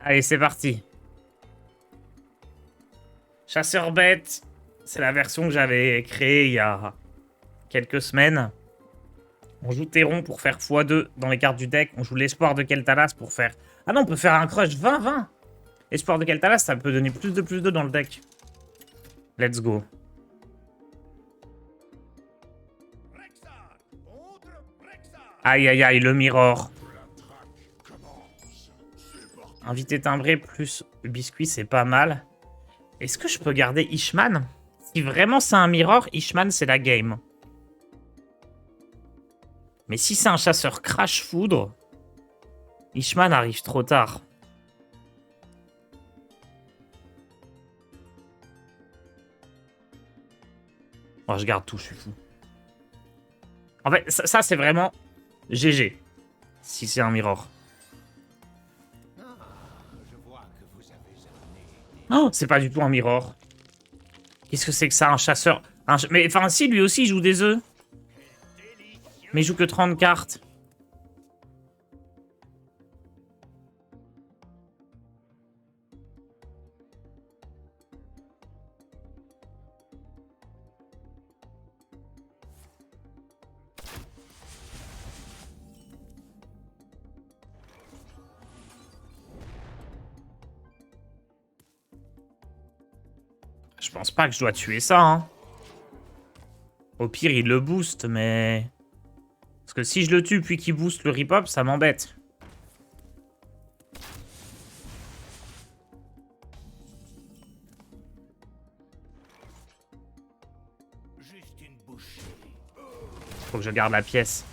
Allez, c'est parti. Chasseur bête, c'est la version que j'avais créée il y a quelques semaines. On joue Théron pour faire x2 dans les cartes du deck. On joue l'espoir de Keltalas pour faire... Ah non, on peut faire un crush 20-20. Espoir de Keltalas, ça peut donner plus de dans le deck. Let's go. Aïe aïe aïe, le mirror. Invité timbré plus biscuit, c'est pas mal. Est-ce que je peux garder Ishman? Si vraiment c'est un mirror, Ishman c'est la game. Mais si c'est un chasseur crash foudre, Ishman arrive trop tard. Oh, je garde tout, je suis fou. En fait, ça c'est vraiment GG. Si c'est un mirror. Oh, c'est pas du tout un mirror. Qu'est-ce que c'est que ça, un chasseur Mais enfin, si, lui aussi, il joue des œufs. Mais il joue que 30 cartes. Je pense pas que je dois tuer ça, hein. Au pire, il le booste, mais... Parce que si je le tue puis qu'il booste le rip-hop, ça m'embête. Faut que je garde la pièce.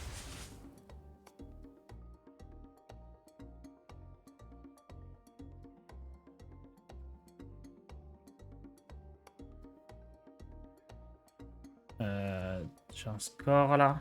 J'ai un score, là.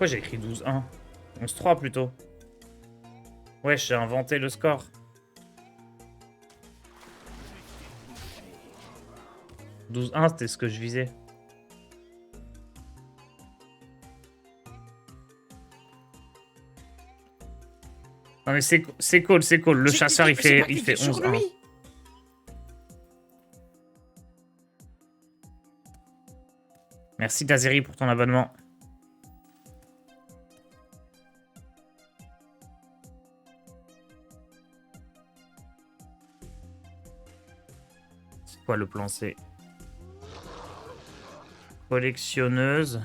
Pourquoi j'ai écrit 12-1? 11-3 plutôt. Ouais, j'ai inventé le score. 12-1, c'était ce que je visais. Non mais c'est cool, c'est cool. Le chasseur, il fait 11-1. Merci Dazeri pour ton abonnement. C'est quoi le plan C? Collectionneuse.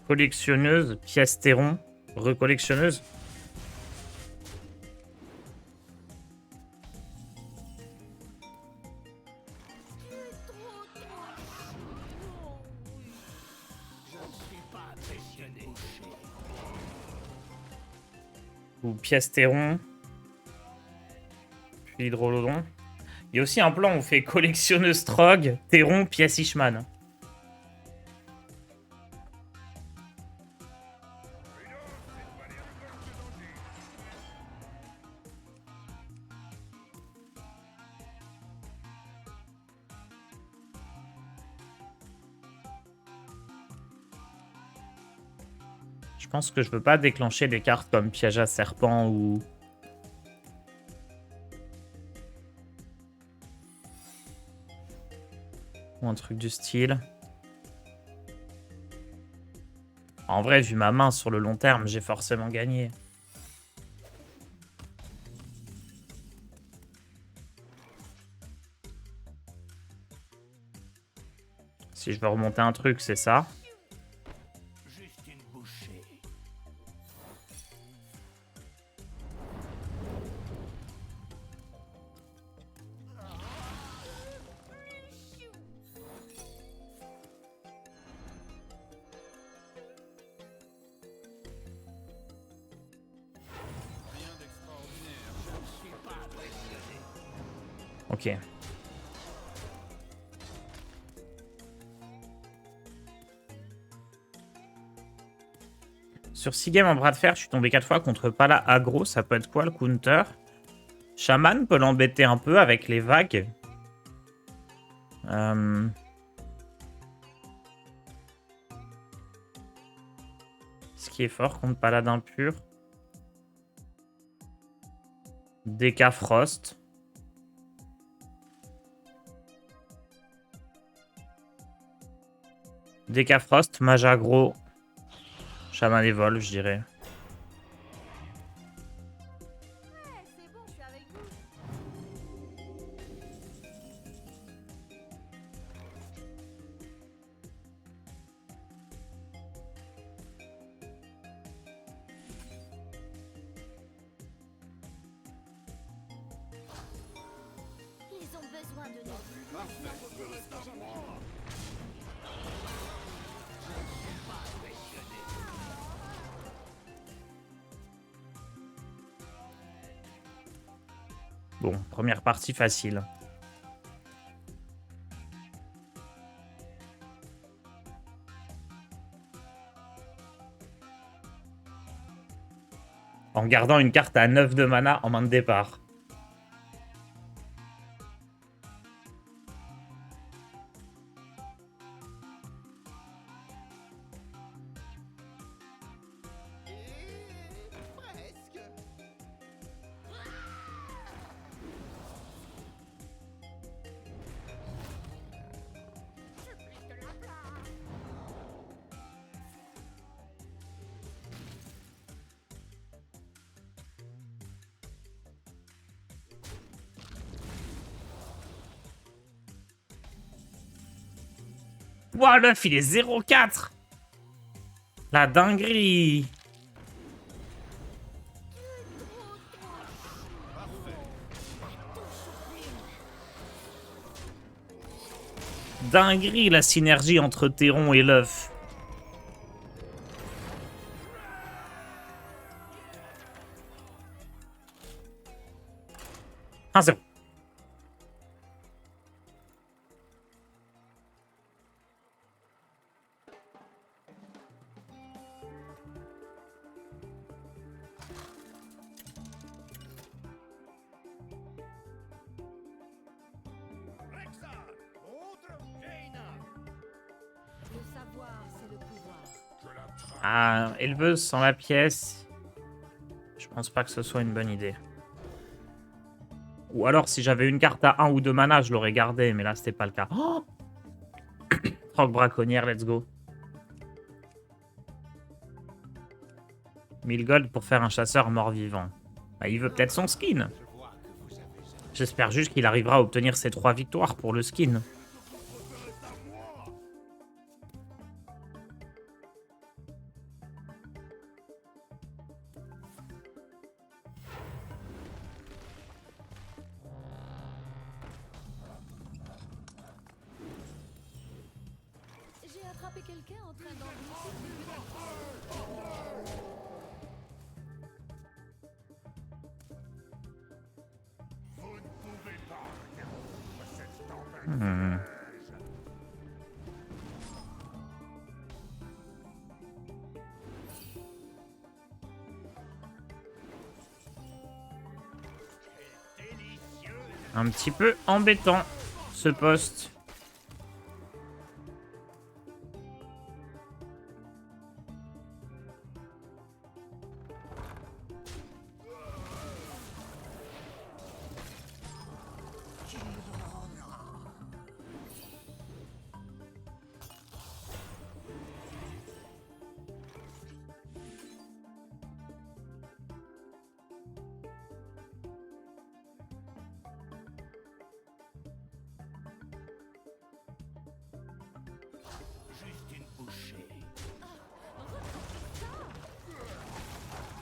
Collectionneuse, pièce Théron. Recollectionneuse. Ou pièce Théron. Puis hydrolodon. Il y a aussi un plan où on fait collectionneuse Trog, Théron, pièce Ishman. Je pense que je veux pas déclencher des cartes comme piège à serpent ou... ou un truc du style. En vrai, vu ma main sur le long terme, j'ai forcément gagné. Si je veux remonter un truc, c'est ça. Ok. Sur 6 games en bras de fer, je suis tombé 4 fois contre Pala aggro. Ça peut être quoi le counter? Shaman peut l'embêter un peu avec les vagues. Ce qui est fort contre Paladin pur. DK Frost. DK Frost, Mage aggro. Shaman Evolve, je dirais. Ils ont besoin de nous. Bon, première partie facile. En gardant une carte à 9 de mana en main de départ. Ouah, l'œuf, il est 0,4. La dinguerie. Dinguerie, la synergie entre Théron et l'œuf. Un 0. Le savoir, c'est le pouvoir. Ah, éleveuse sans la pièce. Je pense pas que ce soit une bonne idée. Ou alors, si j'avais une carte à 1 ou 2 mana, je l'aurais gardé, mais là, c'était pas le cas. Oh, Rock braconnière, let's go. 1000 gold pour faire un chasseur mort-vivant. Bah, il veut peut-être son skin. J'espère juste qu'il arrivera à obtenir ses 3 victoires pour le skin. J'ai attrapé quelqu'un en train d'enlever. Hmm. Un petit peu embêtant, ce poste.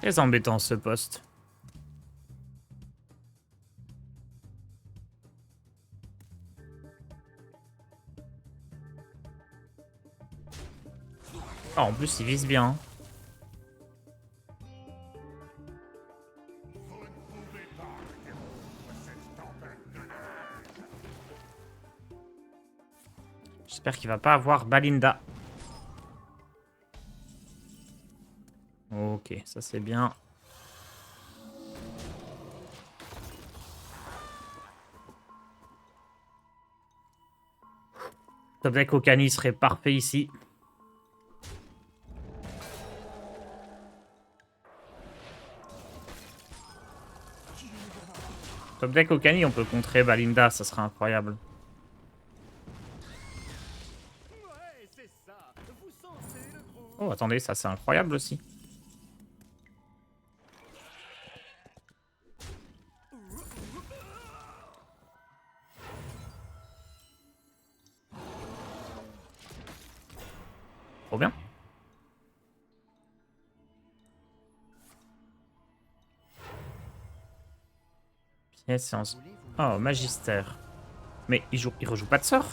Très embêtant, ce poste. Ah, en plus, il vise bien. J'espère qu'il va pas avoir Balinda. Ok, ça c'est bien. Top deck Okani serait parfait ici. Top deck Okani, on peut contrer Balinda, ça serait incroyable. Oh, attendez, ça c'est incroyable aussi. Trop bien. Pièce séance. Oh, Magister. Mais il rejoue pas de sort.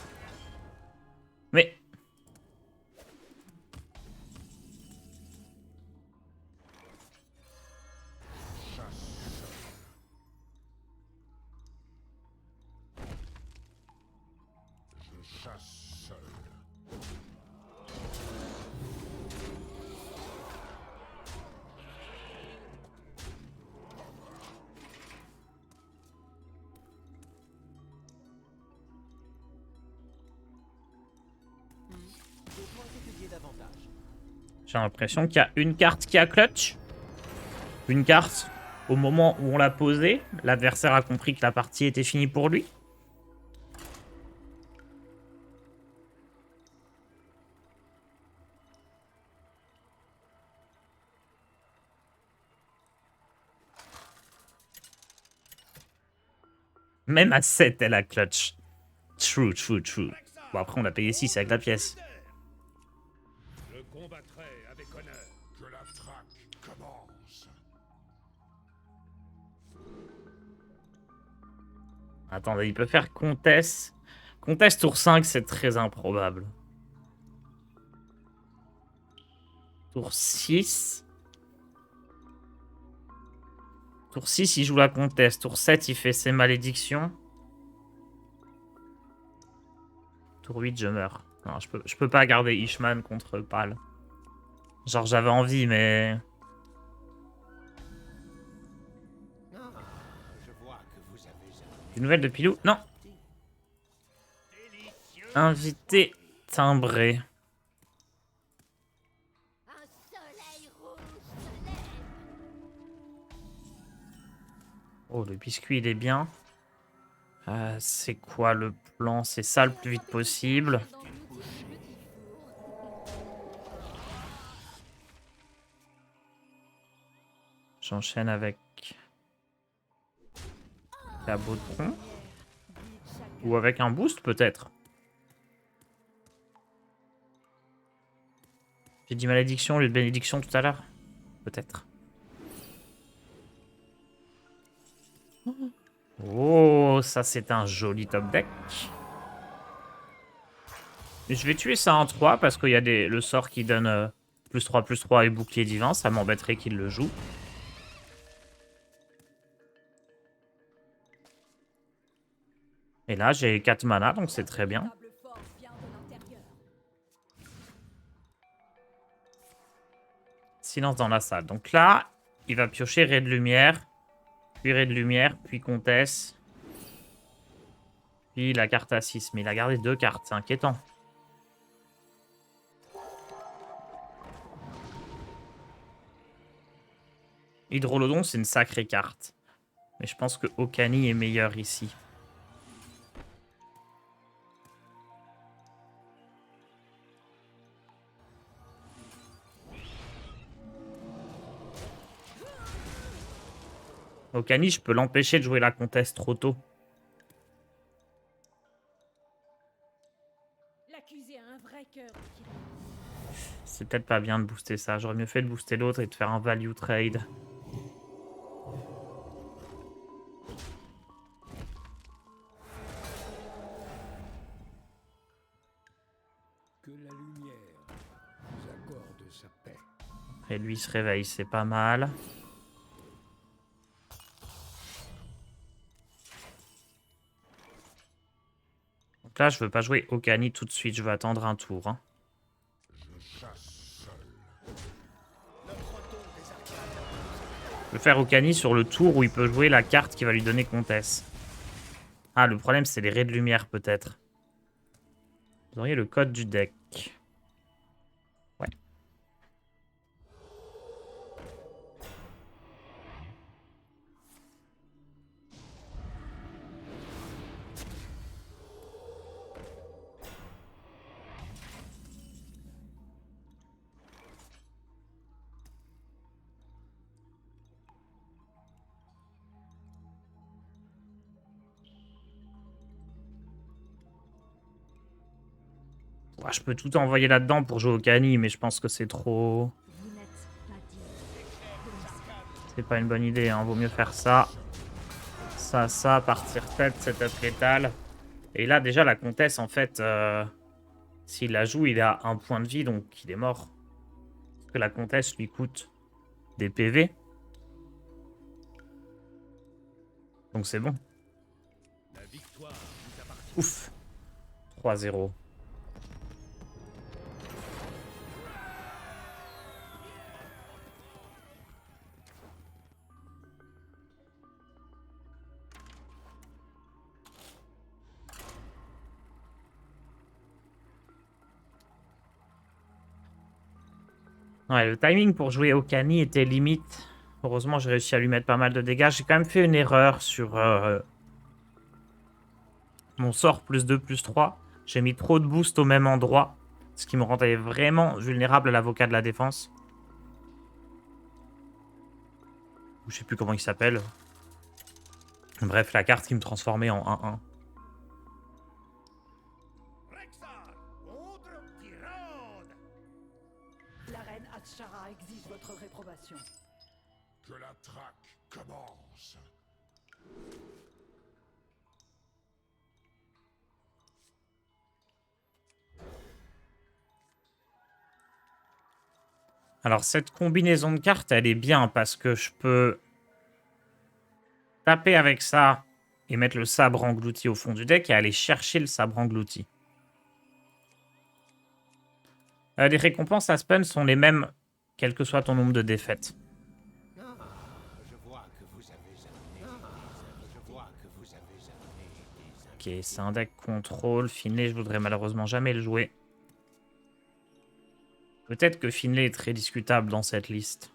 Mais... J'ai l'impression qu'il y a une carte qui a clutch. Une carte, au moment où on l'a posée, l'adversaire a compris que la partie était finie pour lui. Même à 7, elle a clutch. True, true, true. Bon, après, on l'a payé 6 avec la pièce. Je combattrai avec honneur. Que la traque commence. Attendez, il peut faire Comtesse. Comtesse tour 5, c'est très improbable. Tour 6. Tour 6, il joue la Comtesse. Tour 7, il fait ses malédictions. Tour 8, je meurs. Non, je peux pas garder Ishman contre Pal. Genre, j'avais envie, mais... Des nouvelles de Pilou? Non. Invité timbré. Un soleil rouge se lève. Oh, le biscuit, il est bien. C'est quoi le plan? C'est ça le plus vite possible. Dans l'outil du petit four. J'enchaîne avec... Cabotron. Ou avec un boost, peut-être. J'ai dit malédiction au lieu de bénédiction tout à l'heure. Peut-être. Oh, ça c'est un joli top deck. Je vais tuer ça en 3 parce qu'il y a le sort qui donne +3/+3 et bouclier divin. Ça m'embêterait qu'il le joue. Et là, j'ai 4 mana, donc c'est très bien. Table force vient de l'intérieur. Silence dans la salle. Donc là, il va piocher Ray de Lumière. Puis Ray de Lumière, puis Comtesse. Puis la carte à 6. Mais il a gardé 2 cartes, c'est inquiétant. Hydrolodon, c'est une sacrée carte. Mais je pense que Okani est meilleur ici. Okani, je peux l'empêcher de jouer la comtesse trop tôt. L'accusé a un vrai cœur. C'est peut-être pas bien de booster ça. J'aurais mieux fait de booster l'autre et de faire un value trade. Que la lumière nous accorde sa paix. Et lui se réveille, c'est pas mal. Donc là, je veux pas jouer Okani tout de suite. Je veux attendre un tour. Hein. Je veux faire Okani sur le tour où il peut jouer la carte qui va lui donner Comtesse. Ah, le problème, c'est les raies de lumière, peut-être. Vous auriez le code du deck. Ouais. Ouais, je peux tout envoyer là-dedans pour jouer au Okani, mais je pense que c'est trop... Vous n'êtes pas digne de mon C'est pas une bonne idée, hein. Vaut mieux faire ça. Ça, partir tête, setup létal. Et là, déjà, la comtesse, en fait, s'il la joue, il a un point de vie, donc il est mort. Parce que la comtesse lui coûte des PV. Donc c'est bon. Ouf. 3-0. Ouais, le timing pour jouer Okani était limite. Heureusement, j'ai réussi à lui mettre pas mal de dégâts. J'ai quand même fait une erreur sur mon sort +2/+3. J'ai mis trop de boost au même endroit, ce qui me rendait vraiment vulnérable à l'avocat de la défense. Je sais plus comment il s'appelle. Bref, la carte qui me transformait en 1-1. La reine Hatshara exige votre réprobation. Que la traque commence. Alors, cette combinaison de cartes, elle est bien parce que je peux taper avec ça et mettre le sabre englouti au fond du deck et aller chercher le sabre englouti. Les récompenses à Spun sont les mêmes, quel que soit ton nombre de défaites. Ok, c'est un deck contrôle. Finlay, je voudrais malheureusement jamais le jouer. Peut-être que Finlay est très discutable dans cette liste.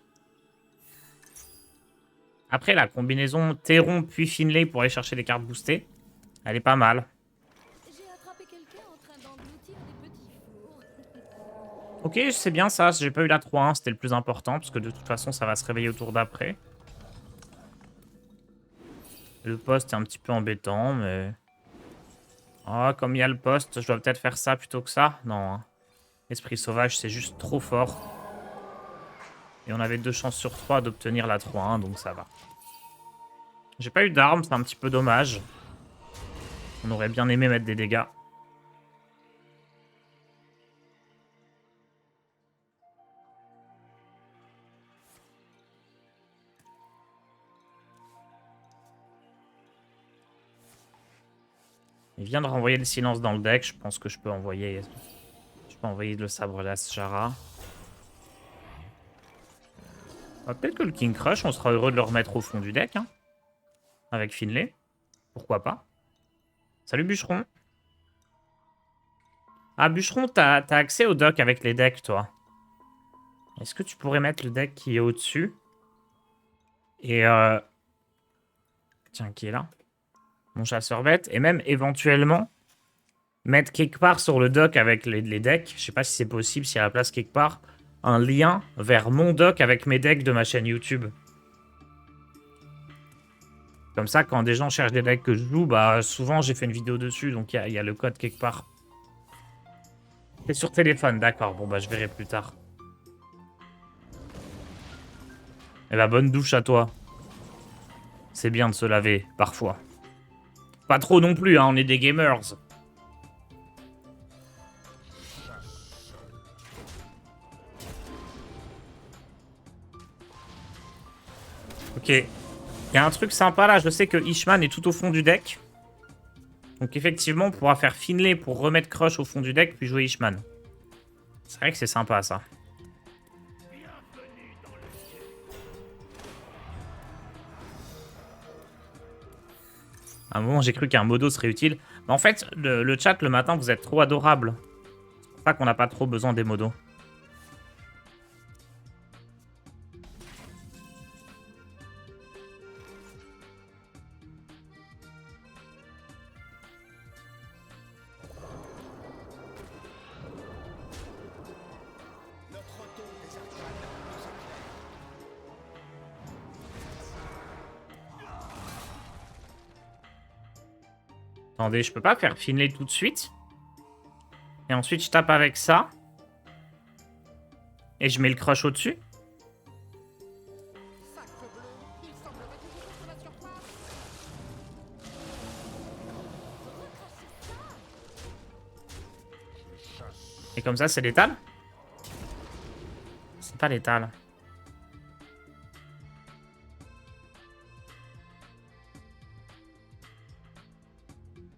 Après, la combinaison Théron puis Finlay pour aller chercher des cartes boostées, elle est pas mal. J'ai attrapé quelqu'un en train d'engloutir des petits fours. Ok, c'est bien ça. J'ai pas eu la 3-1, c'était le plus important, parce que de toute façon, ça va se réveiller au tour d'après. Le poste est un petit peu embêtant, mais... Oh, comme il y a le poste, je dois peut-être faire ça plutôt que ça. Non, hein. Esprit sauvage, c'est juste trop fort. Et on avait 2 chances sur 3 d'obtenir la 3-1, donc ça va. J'ai pas eu d'armes, c'est un petit peu dommage. On aurait bien aimé mettre des dégâts. Il vient de renvoyer le silence dans le deck. Je pense que je peux envoyer le sabre Hatshara. Peut-être que le King Crush, on sera heureux de le remettre au fond du deck. Hein, avec Finlay. Pourquoi pas. Salut Bûcheron. Ah, Bûcheron, t'as accès au dock avec les decks, toi. Est-ce que tu pourrais mettre le deck qui est au-dessus? Et tiens, qui est là? Mon chasseur bête. Et même, éventuellement, mettre quelque part sur le dock avec les decks. Je sais pas si c'est possible, s'il y a la place quelque part. Un lien vers mon dock avec mes decks de ma chaîne YouTube. Comme ça, quand des gens cherchent des decks que je joue, bah souvent j'ai fait une vidéo dessus, donc il y a le code quelque part. C'est sur téléphone, d'accord. Bon bah je verrai plus tard. Et bah bonne douche à toi. C'est bien de se laver, parfois. Pas trop non plus, hein, on est des gamers. Ok. Il y a un truc sympa là, je sais que Ishman est tout au fond du deck. Donc effectivement, on pourra faire Finlay pour remettre Crush au fond du deck, puis jouer Ishman. C'est vrai que c'est sympa, ça. À un moment, j'ai cru qu'un modo serait utile. Mais en fait, le chat, le matin, vous êtes trop adorable. C'est pour ça qu'on n'a pas trop besoin des modos. Attendez, je peux pas faire Finlay tout de suite. Et ensuite, je tape avec ça. Et je mets le crush au-dessus. Et comme ça, c'est létal? C'est pas létal.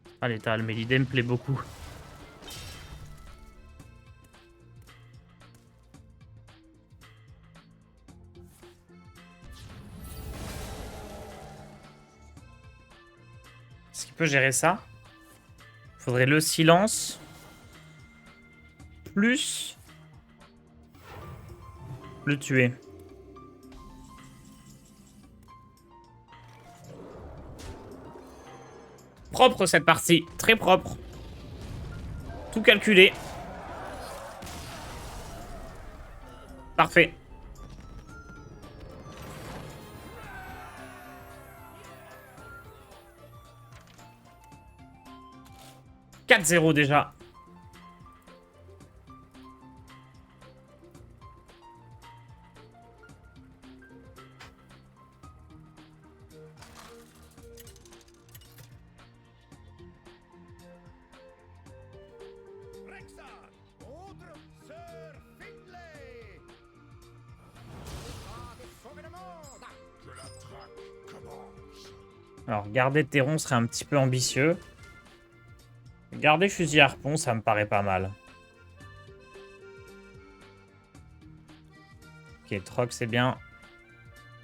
C'est pas létal, mais l'idée me plaît beaucoup. Est-ce qu'il peut gérer ça? Faudrait le silence. Plus le tuer. Propre cette partie, très propre. Tout calculé. Parfait. « 4-0 déjà. Alors, garder Théron serait un petit peu ambitieux. Garder fusil harpon, ça me paraît pas mal. Ok, Troc, c'est bien.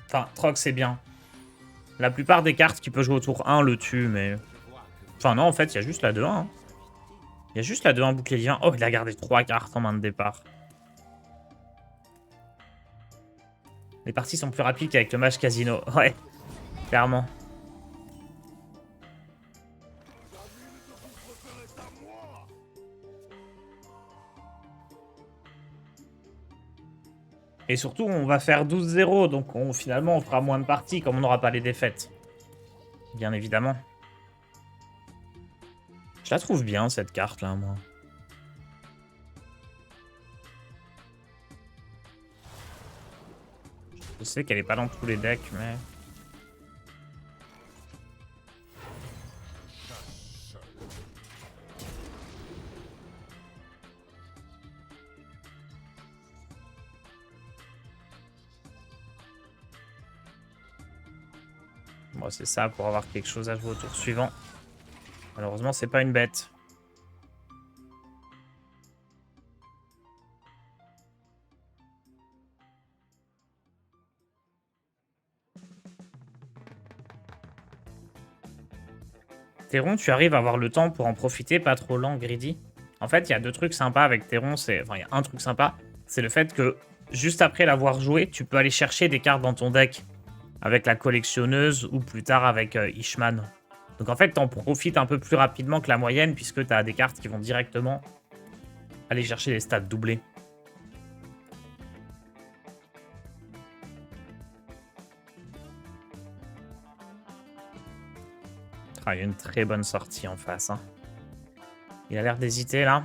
Enfin, Troc, c'est bien. La plupart des cartes qui peut jouer au tour 1 le tuent, mais... Enfin, non, en fait, il y a juste la 2-1. Hein. Il y a juste la 2-1 bouclier divin. Oh, il a gardé 3 cartes en main de départ. Les parties sont plus rapides qu'avec le match casino. Ouais, clairement. Et surtout, on va faire 12-0, donc finalement, on fera moins de parties, comme on n'aura pas les défaites. Bien évidemment. Je la trouve bien, cette carte-là, moi. Je sais qu'elle est pas dans tous les decks, mais... Bon, c'est ça, pour avoir quelque chose à jouer au tour suivant. Malheureusement, c'est pas une bête. Théron, tu arrives à avoir le temps pour en profiter, pas trop lent, greedy. En fait, il y a deux trucs sympas avec Théron. Enfin, il y a un truc sympa, c'est le fait que, juste après l'avoir joué, tu peux aller chercher des cartes dans ton deck. Avec la collectionneuse ou plus tard avec Ishman. Donc en fait, t'en profites un peu plus rapidement que la moyenne puisque t'as des cartes qui vont directement aller chercher les stats doublés. Ah, il y a une très bonne sortie en face. Hein. Il a l'air d'hésiter là.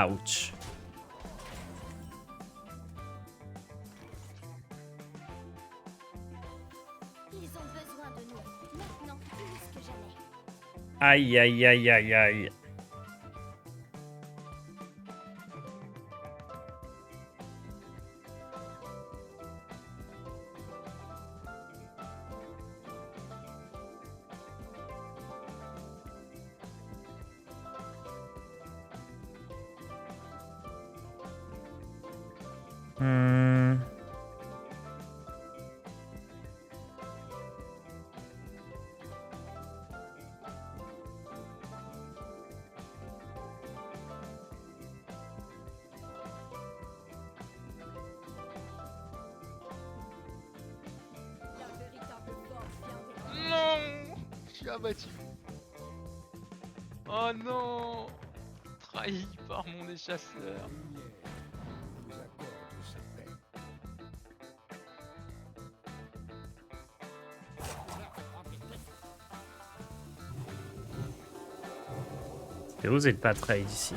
Ouch. Aïe, aïe, aïe, aïe, aïe. Hmm. La véritable force vient de Non, je suis abattu. Oh non, trahi par mon La échasseur. lumière vous accorde sa paix. J'ai osé de pas trade ici.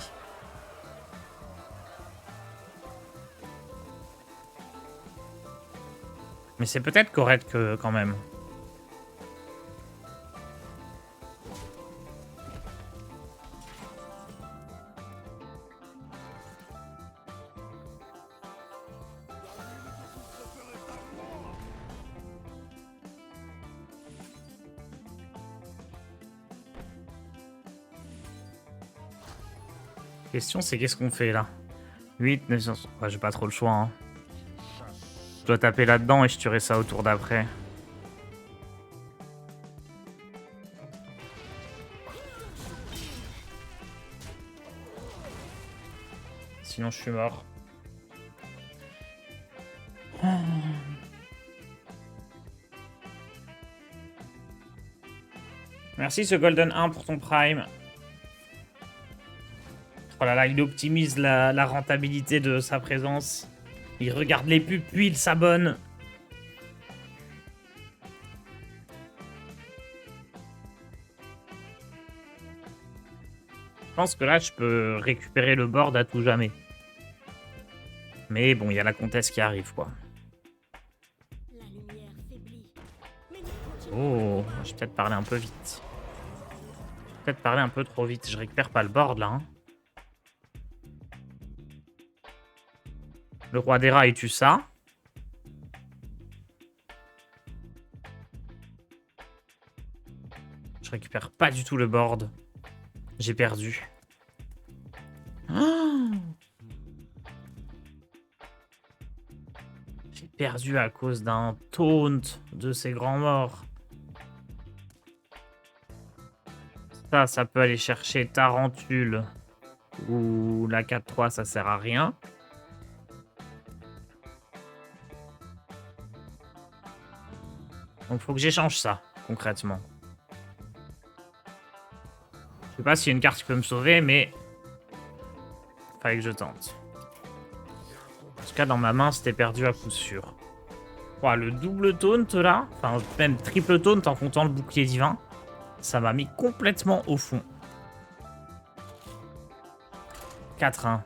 Mais c'est peut-être correct que, quand même. La question c'est qu'est-ce qu'on fait là? 8, 900... Ouais, j'ai pas trop le choix. Hein. Je dois taper là-dedans et je tuerai ça au tour d'après. Sinon je suis mort. Merci ce Golden 1 pour ton Prime. Oh là là, il optimise la rentabilité de sa présence. Il regarde les pubs, puis il s'abonne. Je pense que là, je peux récupérer le board à tout jamais. Mais bon, il y a la comtesse qui arrive, quoi. la lumière faiblit. Mais nous continuons. Oh, j'ai peut-être parlé un peu vite. Peut-être parlé un peu trop vite. Je récupère pas le board, là. Hein. Le roi des rats, il tue ça. Je récupère pas du tout le board. J'ai perdu. Oh, j'ai perdu à cause d'un taunt de ces grands morts. Ça peut aller chercher Tarentule. Ou la 4-3, ça sert à rien. Donc faut que j'échange ça, concrètement. Je sais pas s'il y a une carte qui peut me sauver, mais... fallait que je tente. En tout cas, dans ma main, c'était perdu à coup sûr. Ouah, le double taunt, là, enfin, même triple taunt en comptant le bouclier divin, ça m'a mis complètement au fond. 4-1.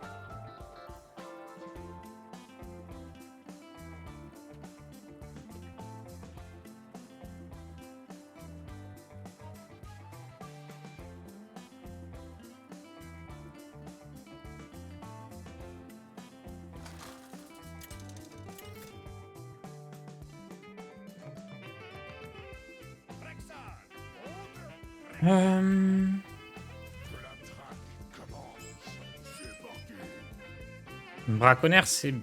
Braconnaire, c'est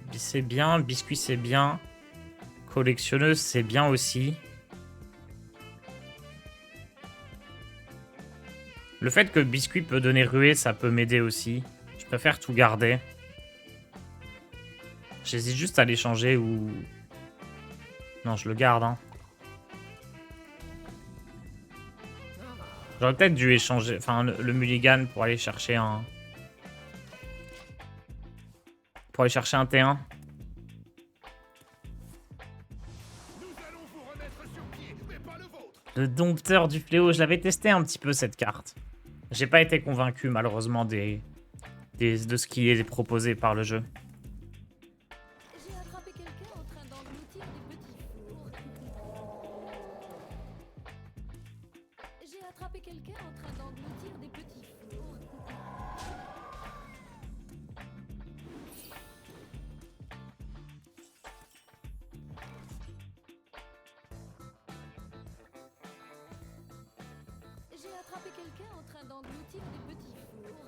bien. Biscuit, c'est bien. Collectionneuse, c'est bien aussi. Le fait que Biscuit peut donner ruée, ça peut m'aider aussi. Je préfère tout garder. J'hésite juste à l'échanger ou... Non, je le garde. Hein. J'aurais peut-être dû échanger... Enfin, le mulligan pour aller chercher un... Pour aller chercher un T1. Le dompteur du fléau, je l'avais testé un petit peu cette carte. J'ai pas été convaincu malheureusement de ce qui est proposé par le jeu. J'ai attrapé quelqu'un en train d'engloutir des petits fours. J'ai attrapé quelqu'un en train d'engloutir des petits fours. J'ai attrapé quelqu'un en train d'engloutir des petits fours.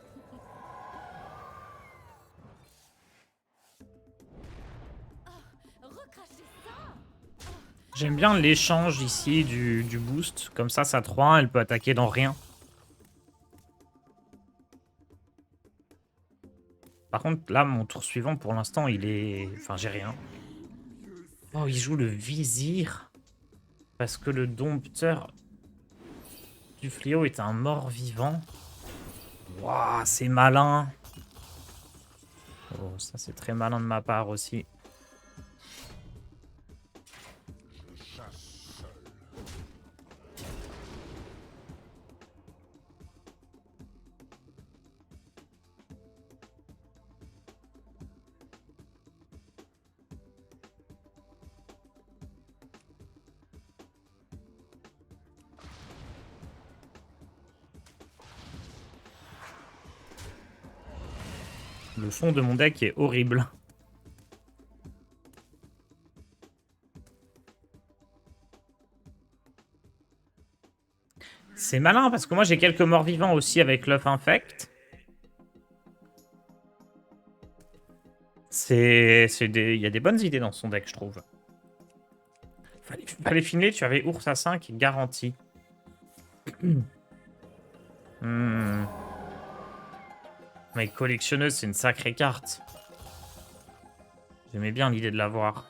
J'aime bien l'échange ici du boost. Comme ça 3-1, elle peut attaquer dans rien. Par contre, là, mon tour suivant, pour l'instant, il est... Enfin, j'ai rien. Oh, il joue le vizir. Parce que le dompteur du fléau est un mort-vivant. Waouh, c'est malin. Oh, ça, c'est très malin de ma part aussi. Le fond de mon deck est horrible. C'est malin parce que moi j'ai quelques morts vivants aussi avec l'œuf infect. Il y a des bonnes idées dans son deck, je trouve. Fallait filer, tu avais ours à 5 garanti. Mais collectionneuse, c'est une sacrée carte. J'aimais bien l'idée de l'avoir.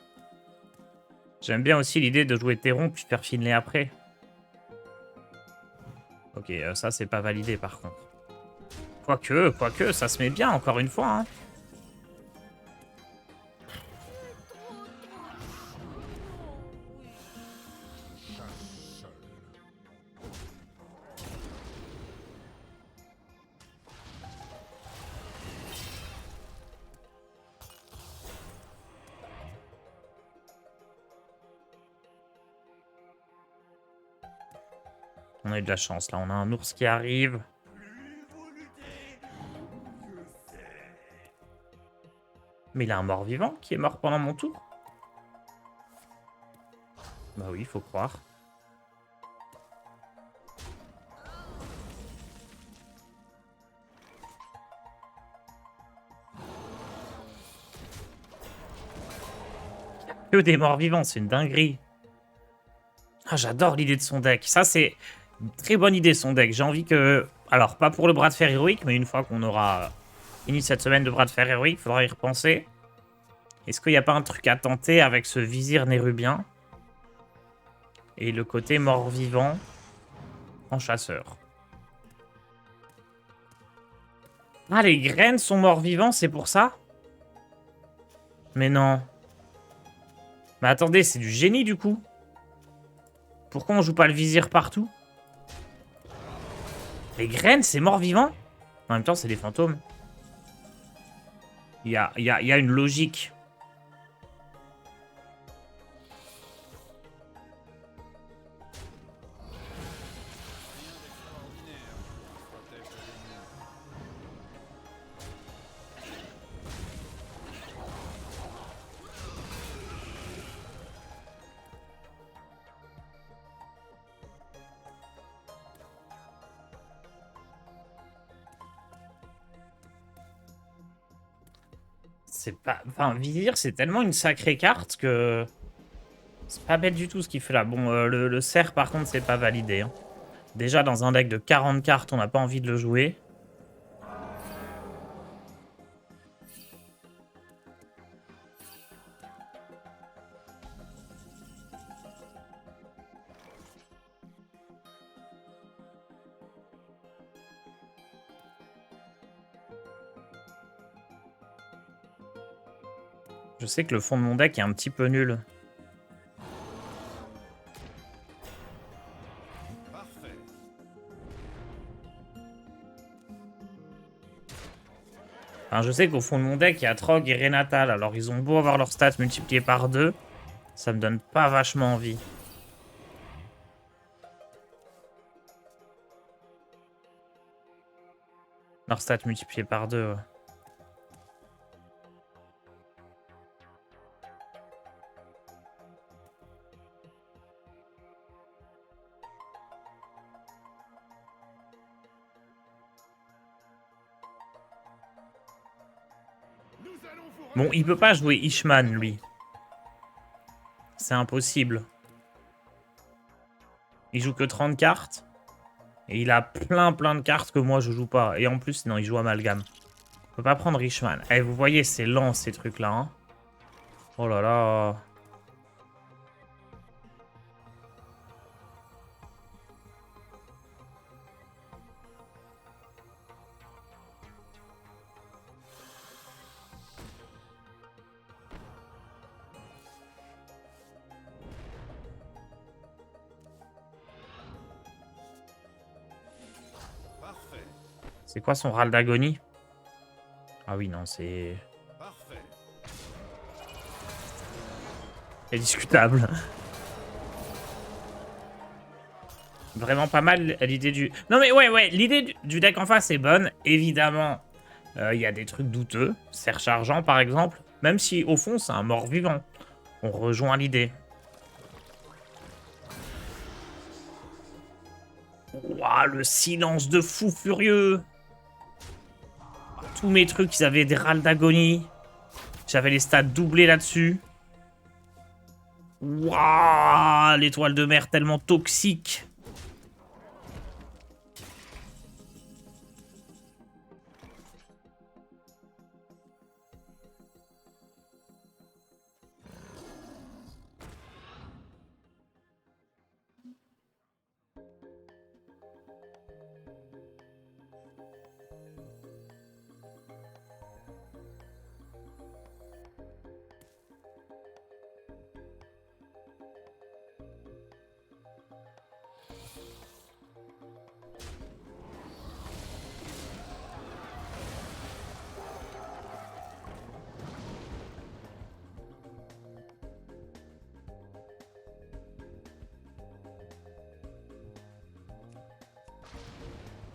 J'aime bien aussi l'idée de jouer Théron puis faire Finlay après. Ok, ça c'est pas validé par contre. Quoique, ça se met bien encore une fois. Hein. On a eu de la chance là, on a un ours qui arrive. Mais il a un mort-vivant qui est mort pendant mon tour. Bah oui, il faut croire. Que des morts-vivants, c'est une dinguerie. Ah, j'adore l'idée de son deck. Ça, c'est une très bonne idée, son deck. J'ai envie que... Alors, pas pour le bras de fer héroïque, mais une fois qu'on aura fini cette semaine de bras de fer héroïque, il faudra y repenser. Est-ce qu'il n'y a pas un truc à tenter avec ce vizir nérubien et le côté mort-vivant en chasseur? Ah, les graines sont morts-vivants, c'est pour ça? Mais non. Mais attendez, c'est du génie, du coup. Pourquoi on joue pas le vizir partout? Les graines, c'est mort-vivant? En même temps, c'est des fantômes. Il y a une logique. C'est pas... Enfin, vizir, c'est tellement une sacrée carte que... C'est pas bête du tout ce qu'il fait là. Bon, le cerf, par contre, c'est pas validé. Hein. Déjà, dans un deck de 40 cartes, on n'a pas envie de le jouer. Je sais que le fond de mon deck est un petit peu nul. Enfin, je sais qu'au fond de mon deck, il y a Trog et Renatal. Alors, ils ont beau avoir leurs stats multipliées par 2. Ça me donne pas vachement envie. Leurs stats multipliées par 2, ouais. Bon, il peut pas jouer Ishman, lui. C'est impossible. il joue que 30 cartes. Et il a plein de cartes que moi je joue pas. Et en plus, non, il joue Amalgame. On peut pas prendre Richman. Eh, vous voyez, c'est lent ces trucs-là. Hein. Oh là là. C'est quoi son râle d'agonie? Ah oui, non, c'est... C'est discutable. Vraiment pas mal l'idée du... Non mais ouais, l'idée du deck en face est bonne. Évidemment, il y a des trucs douteux. Serge Argent, par exemple. Même si, au fond, c'est un mort-vivant. On rejoint l'idée. Ouah, le silence de fou furieux. Tous mes trucs, ils avaient des râles d'agonie. J'avais les stats doublés là-dessus. Waouh, l'étoile de mer tellement toxique.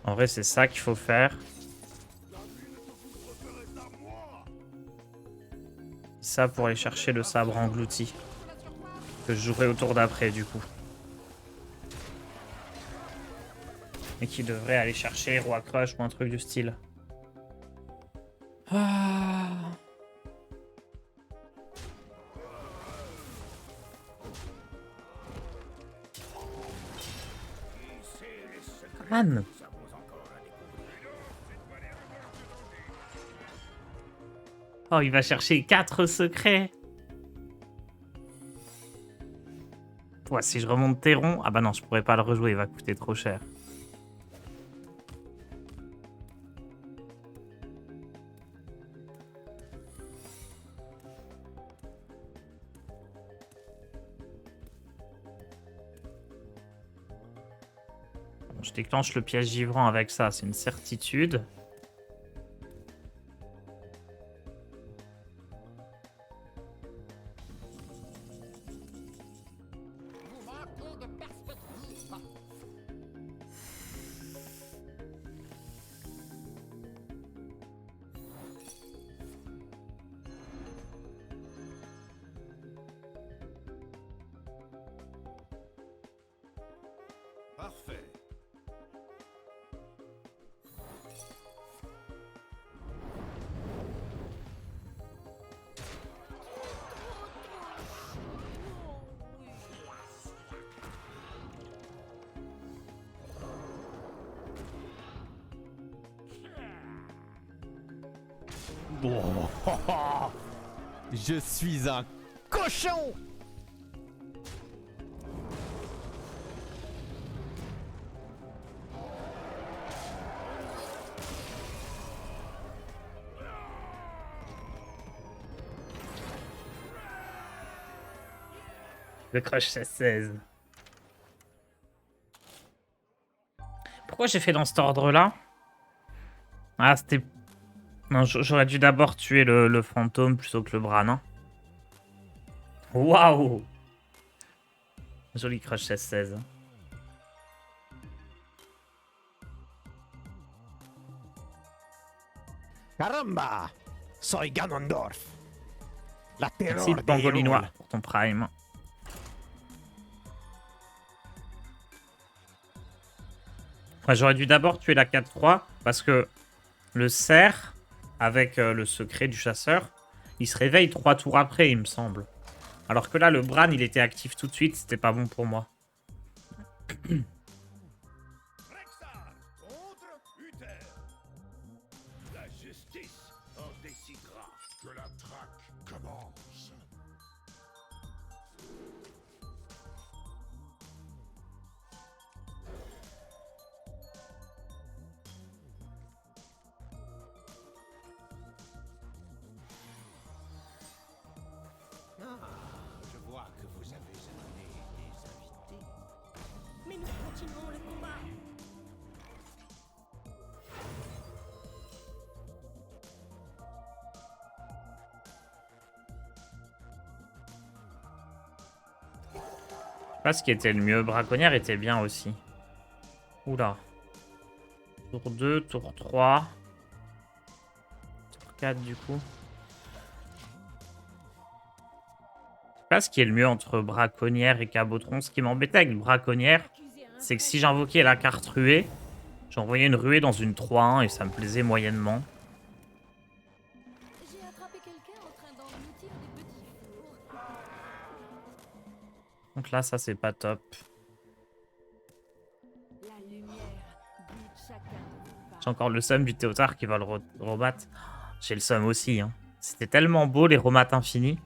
En vrai, c'est ça qu'il faut faire. Ça pour aller chercher le sabre englouti. Que je jouerai au tour d'après, du coup. Et qui devrait aller chercher Roi Crush ou un truc du style. Ah. Anne. Oh, il va chercher 4 secrets. Ouais, si je remonte Théron... Ah bah non, je pourrais pas le rejouer, il va coûter trop cher. Bon, je déclenche le piège givrant avec ça, c'est une certitude. Parfait. Oh, je suis un cochon! Le crush 16-16. Pourquoi j'ai fait dans cet ordre-là? Ah, c'était... Non, j'aurais dû d'abord tuer le fantôme plutôt que le Bran, hein. Waouh! Joli crush 16-16. Caramba! Soy Ganondorf. La terror Merci le de pangolinois Hyrule. pour ton prime. Ouais, j'aurais dû d'abord tuer la 4-3 parce que le cerf, avec le secret du chasseur, il se réveille 3 tours après, il me semble. Alors que là, le Bran, il était actif tout de suite, c'était pas bon pour moi. Rexar contre Uther. La justice en décidera. Que la traque commence. Je vois que vous avez amené des invités. Mais nous continuerons le combat. Je sais pas ce qui était le mieux. Braconnière était bien aussi. Oula. Tour 2, tour 3. Tour 4 du coup. Je sais pas ce qui est le mieux entre Braconnière et Cabotron. Ce qui m'embêtait avec Braconnière, c'est que si j'invoquais la carte ruée, j'envoyais une ruée dans une 3-1 et ça me plaisait moyennement. J'ai attrapé quelqu'un en train d'engloutir des petits fours. Donc là, ça c'est pas top. La lumière guide chacun de vos pas. J'ai encore le seum du Théotard qui va le rebattre. J'ai le seum aussi. Hein. C'était tellement beau les romates infinis.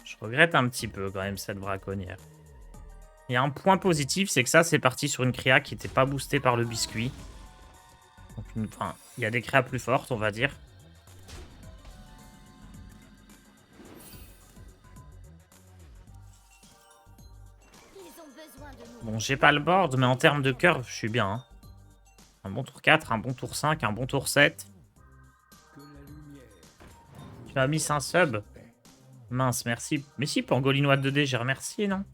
Je regrette un petit peu quand même cette braconnière. Il y a un point positif, c'est que ça c'est parti sur une créa qui n'était pas boostée par le biscuit. Donc, enfin, il y a des créas plus fortes, on va dire. Ils ont besoin de nous. Bon, j'ai pas le board, mais en termes de curve, je suis bien. Hein. Un bon tour 4, un bon tour 5, un bon tour 7. Que la lumière Tu m'as mis un sub. Mince, merci. Mais si, Pangolinois 2D, j'ai remercié, non?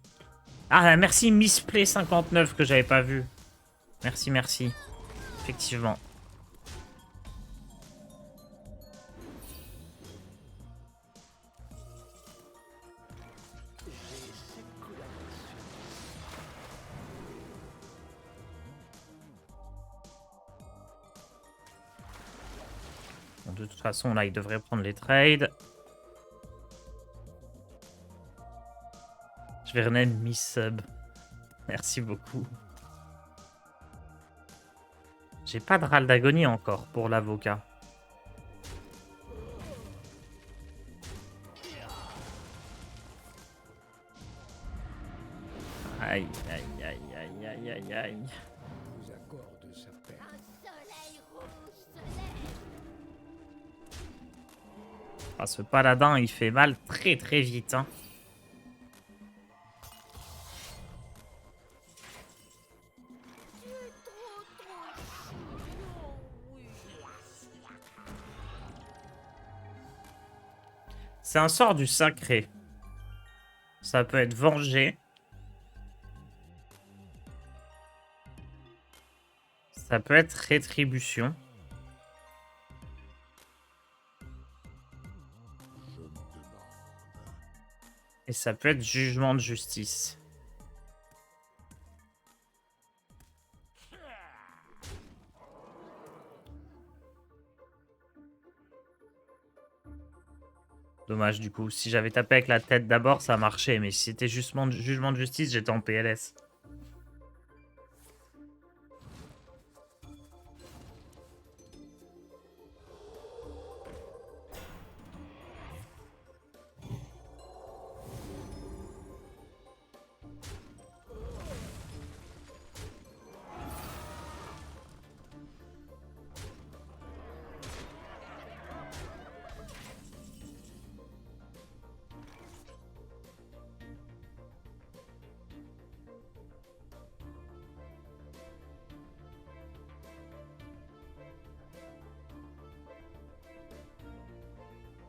Ah, merci Missplay59 que j'avais pas vu. Merci, merci. Effectivement. Bon, de toute façon, là, il devrait prendre les trades. Je vais renaître mi-sub. Merci beaucoup. J'ai pas de râle d'agonie encore pour l'avocat. Aïe, aïe, aïe, aïe, aïe, aïe, aïe. vous accorde sa peine. Un soleil rouge se lève. Ah, ce paladin, il fait mal très très vite. Hein. C'est un sort du sacré. Ça peut être vengé. Ça peut être rétribution. Je me demande. Et ça peut être jugement de justice. Dommage du coup. Si j'avais tapé avec la tête d'abord, ça marchait. Mais si c'était jugement de justice, j'étais en PLS.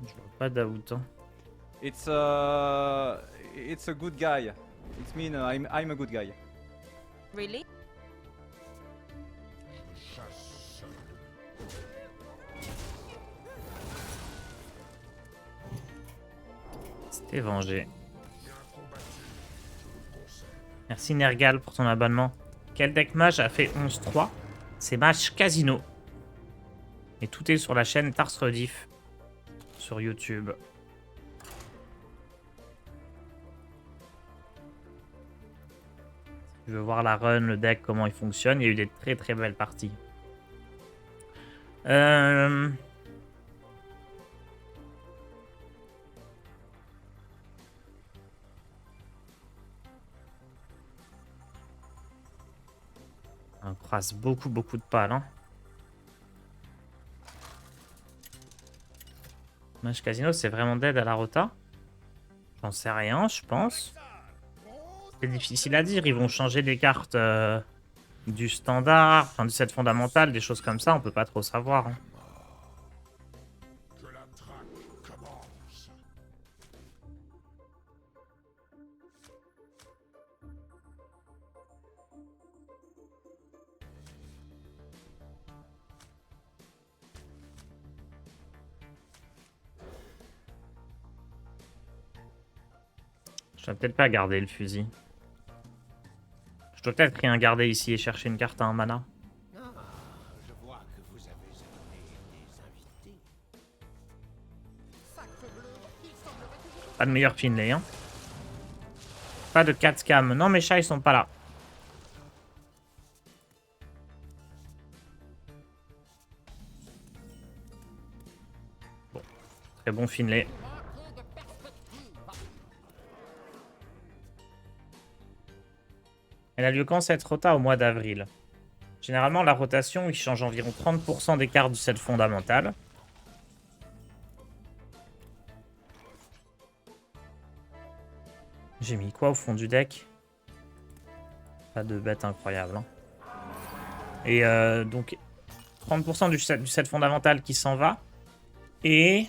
Je vois pas d'out. Hein. It's a good guy. It means I'm a good guy. Really? Je chasse seul. C'était vengé. Bien combattu. Je le concède. Merci Nergal pour ton abonnement. Quel deck mage a fait 11-3? C'est mage casino. Et tout est sur la chaîne Tars Rediff sur YouTube. Si tu veux voir la run, le deck, comment il fonctionne, il y a eu des très très belles parties. On croise beaucoup de pales. Hein. Match Casino, c'est vraiment dead à la rota? J'en sais rien, je pense. C'est difficile à dire. Ils vont changer des cartes du standard, enfin du set fondamental, des choses comme ça. On peut pas trop savoir. Hein. Je dois peut-être pas garder le fusil. Je dois peut-être rien garder ici et chercher une carte à un mana. Je vois que vous avez amené des invités. Pas de meilleur Finlay, hein. Pas de 4 cam. Non, mes chats, ils sont pas là. Bon. Très bon Finlay. Elle a lieu quand cette rota? Au mois d'avril. Généralement, la rotation, il change environ 30% des cartes du set fondamental. J'ai mis quoi au fond du deck? Pas de bête incroyable. Hein. Et donc, 30% du set fondamental qui s'en va. Et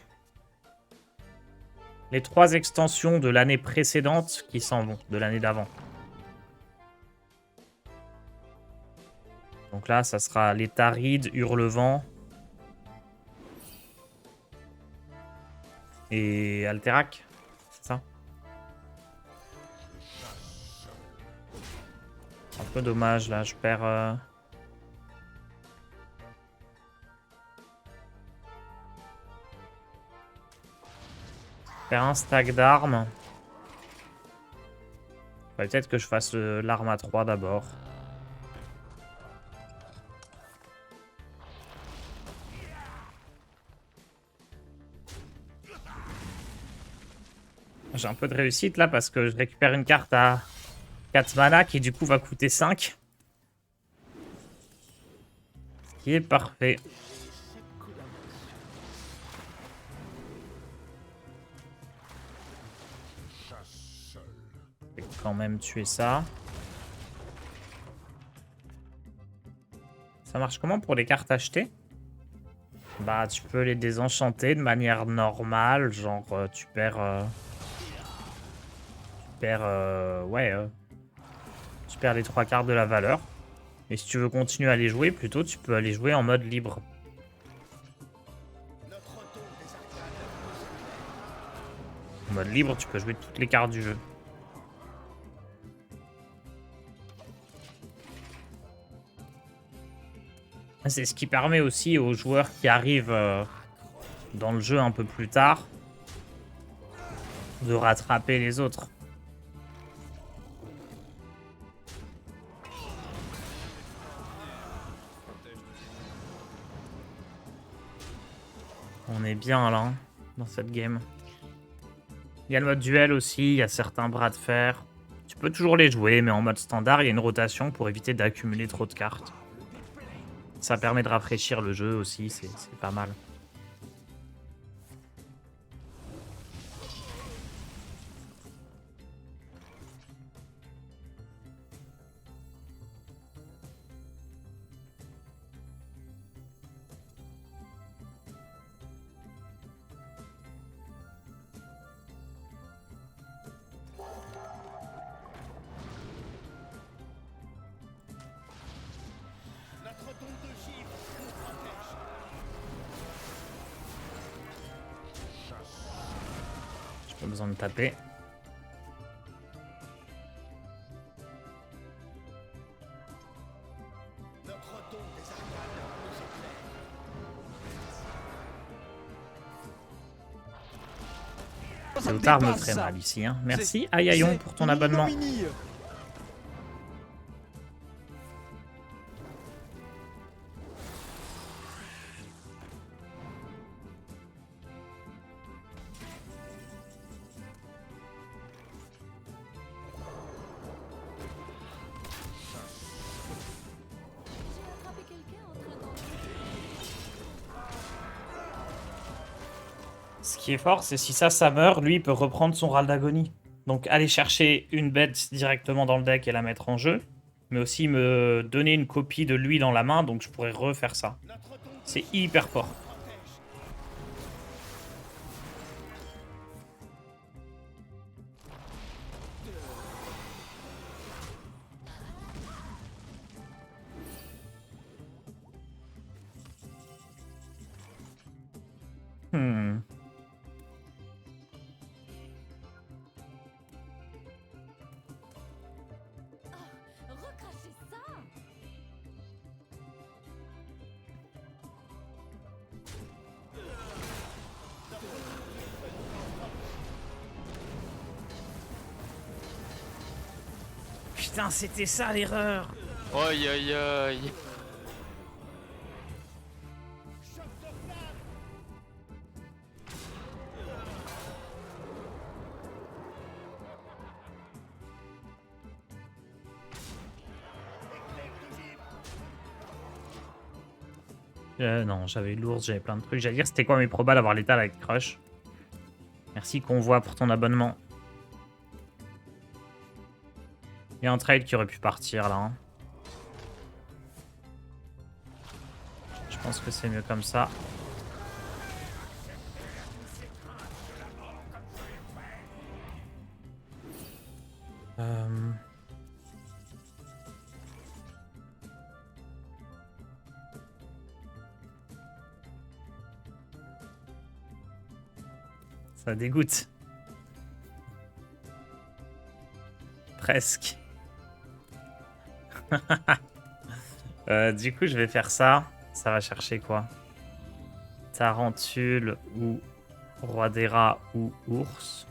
les 3 extensions de l'année précédente qui s'en vont, de l'année d'avant. Donc là, ça sera les Tarides, Hurlevent et Alterac, c'est ça? Un peu dommage là, je perds... Je perds un stack d'armes. Peut-être que je fasse l'arme à 3 d'abord. J'ai un peu de réussite là parce que je récupère une carte à 4 mana qui du coup va coûter 5. Ce qui est parfait. Je vais quand même tuer ça. Ça marche comment pour les cartes achetées? Bah tu peux les désenchanter de manière normale, genre tu perds... tu perds les 3 cartes de la valeur. Et si tu veux continuer à les jouer, plutôt, tu peux aller jouer en mode libre. En mode libre, tu peux jouer toutes les cartes du jeu. C'est ce qui permet aussi aux joueurs qui arrivent dans le jeu un peu plus tard de rattraper les autres. On est bien là, hein, dans cette game. Il y a le mode duel aussi, il y a certains bras de fer. Tu peux toujours les jouer, mais en mode standard, il y a une rotation pour éviter d'accumuler trop de cartes. Ça permet de rafraîchir le jeu aussi, c'est pas mal. J'ai pas besoin de taper. Théotard me très mal ici. Hein. Merci Ayayon pour ton abonnement. J'ai attrapé quelqu'un en train d'en Ce qui est fort, c'est si ça meurt, lui, il peut reprendre son râle d'agonie. Donc aller chercher une bête directement dans le deck et la mettre en jeu, mais aussi me donner une copie de lui dans la main, donc je pourrais refaire ça. C'est hyper fort. Hmm. recracher ça. Putain, c'était ça l'erreur. Aïe aïe aïe. Non, j'avais l'ours, j'avais plein de trucs. J'allais dire, c'était quoi mes probas d'avoir l'étal avec Crush. Merci Convoi pour ton abonnement. Il y a un trade qui aurait pu partir là. Hein. Je pense que c'est mieux comme ça. Ça dégoûte. Presque. Du coup, je vais faire ça. Ça va chercher quoi? Tarentule ou Roi des Rats ou Ours.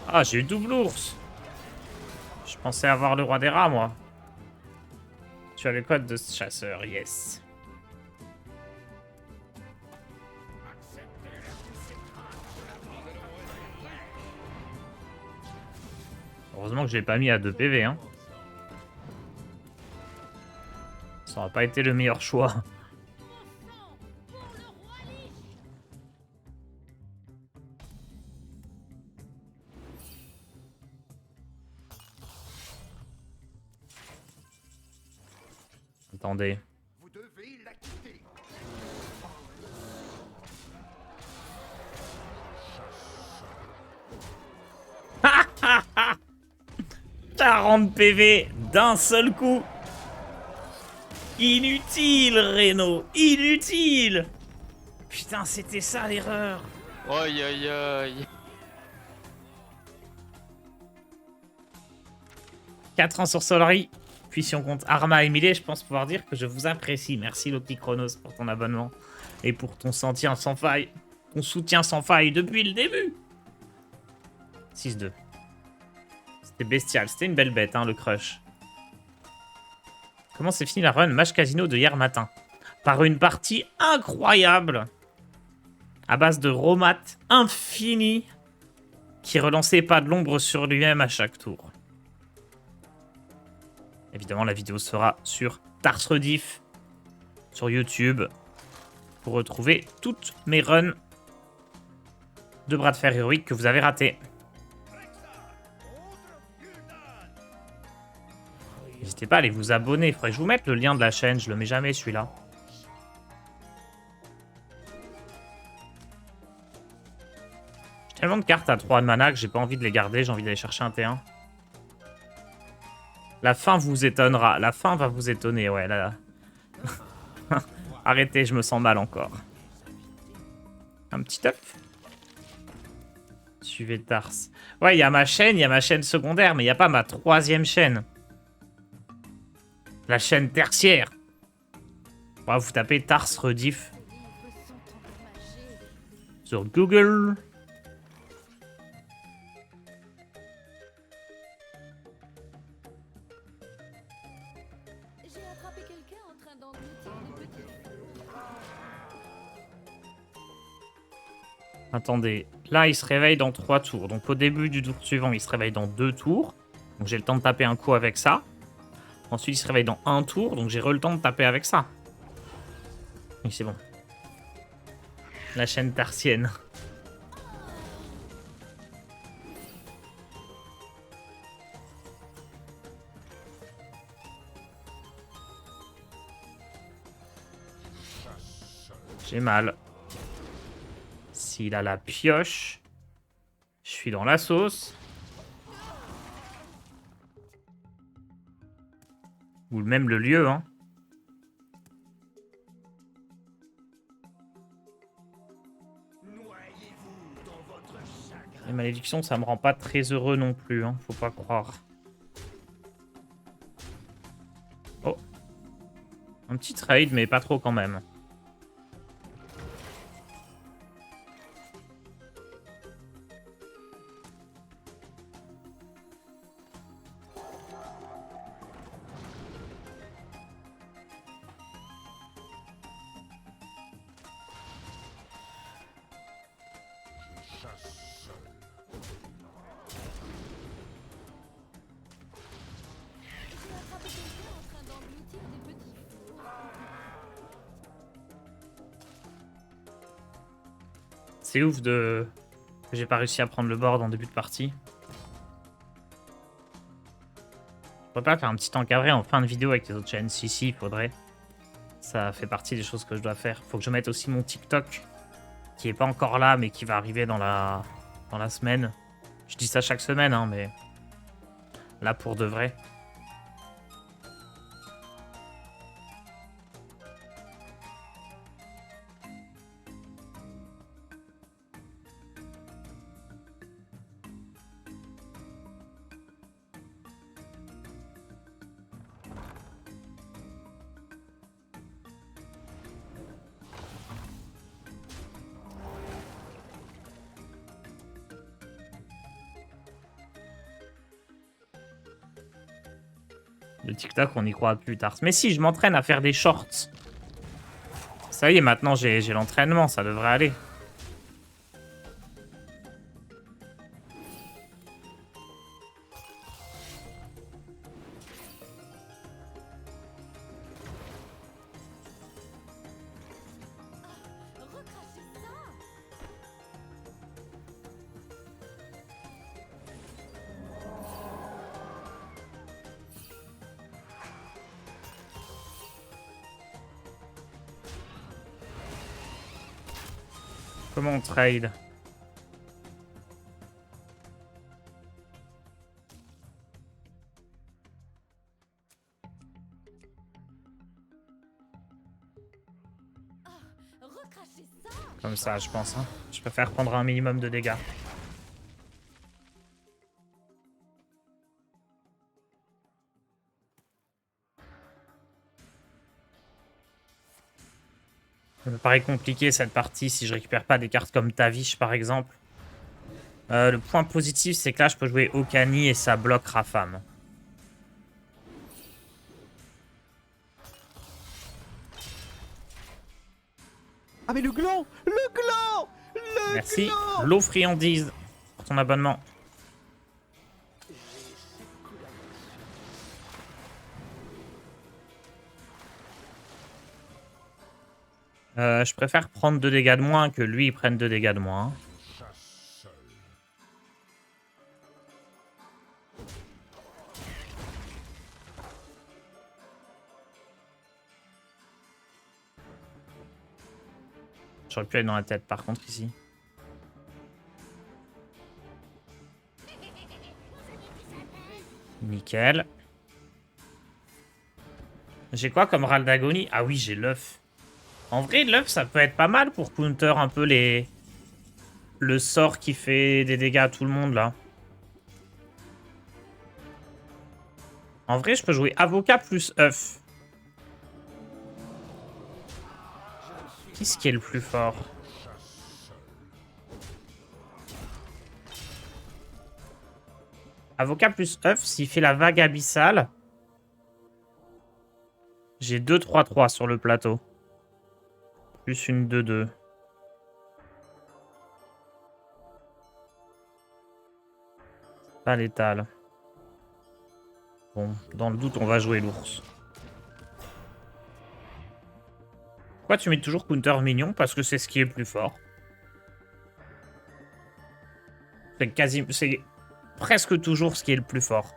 Ah, j'ai eu double ours. Je pensais avoir le Roi des Rats, moi. Tu as le code de ce chasseur, yes. Heureusement que je l'ai pas mis à 2 PV, hein. Ça n'aurait pas été le meilleur choix. Attendez. Vous devez la quitter. 40 PV d'un seul coup. Inutile, Reno. Inutile. Putain, c'était ça l'erreur. Aïe aïe aïe. 4 ans sur Solary. Puis si on compte Arma et Millet, je pense pouvoir dire que je vous apprécie. Merci Loki Chronos pour ton abonnement. Et pour ton soutien sans faille. Ton soutien sans faille depuis le début. 6-2. C'était bestial. C'était une belle bête, hein, le crush. Comment s'est fini la run Match Casino de hier matin? Par une partie incroyable. À base de romat infini. Qui relançait pas de l'ombre sur lui-même à chaque tour. Évidemment, la vidéo sera sur Tars Rediff, sur YouTube, pour retrouver toutes mes runs de bras de fer héroïque que vous avez ratés. N'hésitez pas à aller vous abonner. Il faudrait que je vous mette le lien de la chaîne. Je le mets jamais, celui-là. J'ai tellement de cartes à 3 de mana que j'ai pas envie de les garder. J'ai envie d'aller chercher un T1. La fin vous étonnera. La fin va vous étonner, ouais, là. Arrêtez, je me sens mal encore. Un petit œuf. Suivez Tars. Ouais, il y a ma chaîne secondaire, mais il n'y a pas ma 3e chaîne. La chaîne tertiaire. Ouais, vous tapez Tars Rediff Les livres sont endommagés. sur Google. J'ai attrapé quelqu'un en train d'engloutir des petits fours. Attendez, là, il se réveille dans 3 tours. Donc, au début du tour suivant, il se réveille dans 2 tours. Donc, j'ai le temps de taper un coup avec ça. Ensuite, il se réveille dans 1 tour. Donc, j'ai le temps de taper avec ça. Oui, c'est bon. La chaîne tarsienne. J'ai mal. S'il a la pioche, je suis dans la sauce. Ou même le lieu, hein. Les malédictions, ça me rend pas très heureux non plus, hein. Faut pas croire. Oh. Un petit trade, mais pas trop quand même. J'ai attrapé quelqu'un en train d'engloutir des petits fours. C'est ouf de... que j'ai pas réussi à prendre le board en début de partie. Je pourrais pas faire un petit encadré en fin de vidéo avec les autres chaînes. Si, il faudrait. Ça fait partie des choses que je dois faire. Faut que je mette aussi mon TikTok, qui est pas encore là, mais qui va arriver dans la semaine. Je dis ça chaque semaine, hein, mais là pour de vrai. Le TikTok, on y croit plus tard. Mais si, je m'entraîne à faire des shorts. Ça y est, maintenant j'ai l'entraînement, ça devrait aller. Recrachez ça! Comment on trade? Recrachez ça! Comme ça, je pense. Hein. Je préfère prendre un minimum de dégâts. Ça me paraît compliqué cette partie si je récupère pas des cartes comme Tavish par exemple. Le point positif, c'est que là, je peux jouer Okani et ça bloque Rafam. Ah mais le gland! Le gland! Le Merci. gland! L'eau friandise pour ton abonnement. Je préfère prendre 2 dégâts de moins que lui il prenne 2 dégâts de moins. J'aurais pu aller dans la tête par contre ici. Nickel. J'ai quoi comme râle d'agonie? Ah oui, j'ai l'œuf. En vrai, l'œuf, ça peut être pas mal pour counter un peu le sort qui fait des dégâts à tout le monde, là. En vrai, je peux jouer avocat plus œuf. Qu'est-ce qui est le plus fort? Avocat plus œuf, s'il fait la vague abyssale. J'ai 2-3-3 sur le plateau. Plus une 2-2. Pas létal. Bon, dans le doute, on va jouer l'ours. Pourquoi tu mets toujours counter mignon? Parce que c'est ce qui est le plus fort. C'est presque toujours ce qui est le plus fort.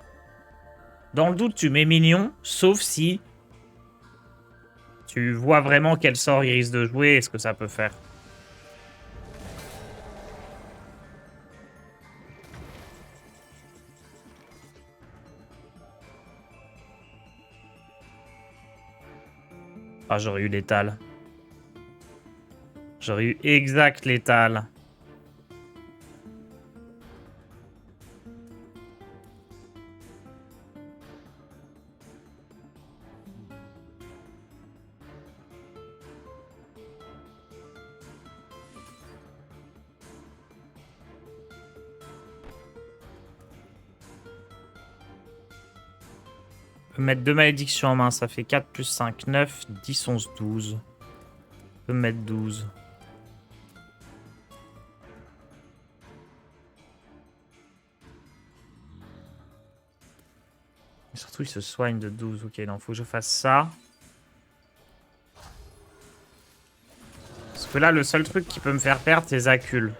Dans le doute, tu mets mignon, sauf si tu vois vraiment quel sort il risque de jouer et ce que ça peut faire. Ah, j'aurais eu létal. J'aurais eu exact létal. Je peux mettre 2 malédictions en main, ça fait 4 plus 5, 9, 10, 11, 12. Je peux mettre 12. Surtout, il se soigne de 12. Ok, non, faut que je fasse ça. Parce que là, le seul truc qui peut me faire perdre, c'est Zacul.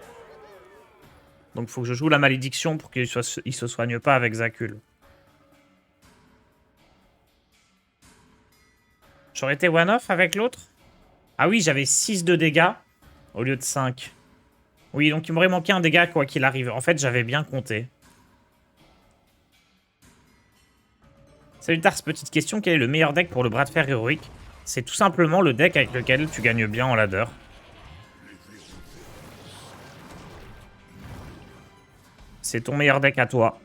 Donc, faut que je joue la malédiction pour qu'il se soigne pas avec Zacul. J'aurais été one-off avec l'autre? Ah oui, j'avais 6 de dégâts au lieu de 5. Oui, donc il m'aurait manqué un dégât quoi qu'il arrive. En fait, j'avais bien compté. Salut Tars, petite question. Quel est le meilleur deck pour le bras de fer héroïque? C'est tout simplement le deck avec lequel tu gagnes bien en ladder. C'est ton meilleur deck à toi.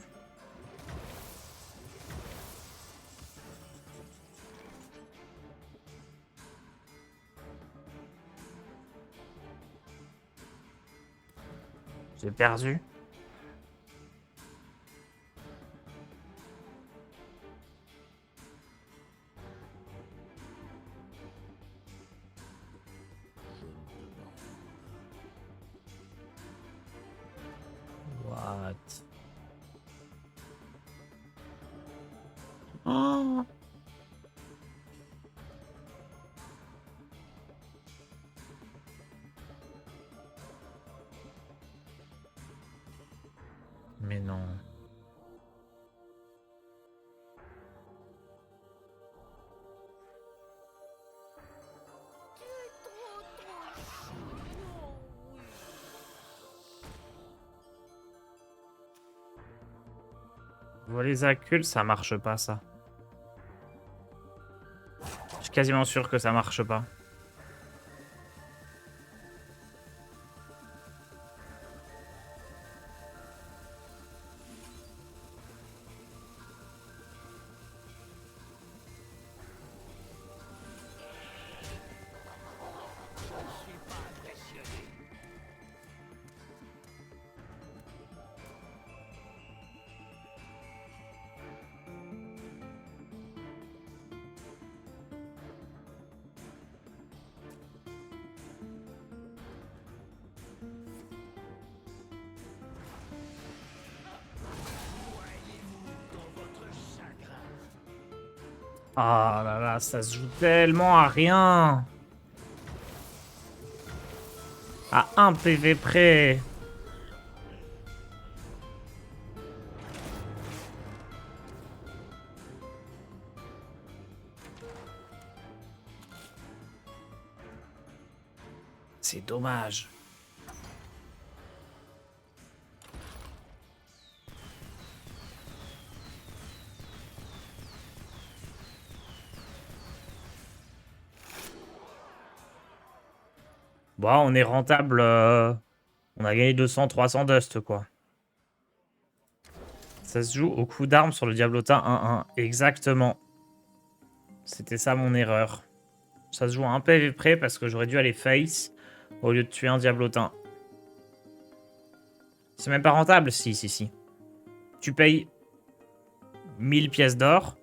J'ai perdu. What? Oh! Mais non. Les acculs, ça marche pas, ça. Je suis quasiment sûr que ça marche pas. Ah là là, ça se joue tellement à rien. À 1 PV près. C'est dommage. Bon, on est rentable. On On a gagné 200, 300 dust, quoi. Ça se joue au coup d'arme sur le Diablotin 1-1. Exactement. C'était ça mon erreur. Ça se joue à un PV près parce que j'aurais dû aller face au lieu de tuer un Diablotin. C'est même pas rentable. Si. Tu payes 1000 pièces d'or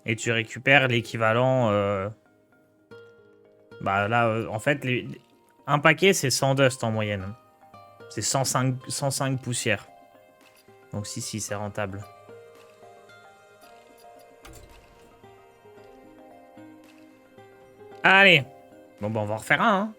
et tu récupères l'équivalent... Bah là, en fait, un paquet, c'est 100 dust en moyenne. C'est 105 poussières. Donc si, c'est rentable. Allez. Bon, bah on va en refaire un, hein.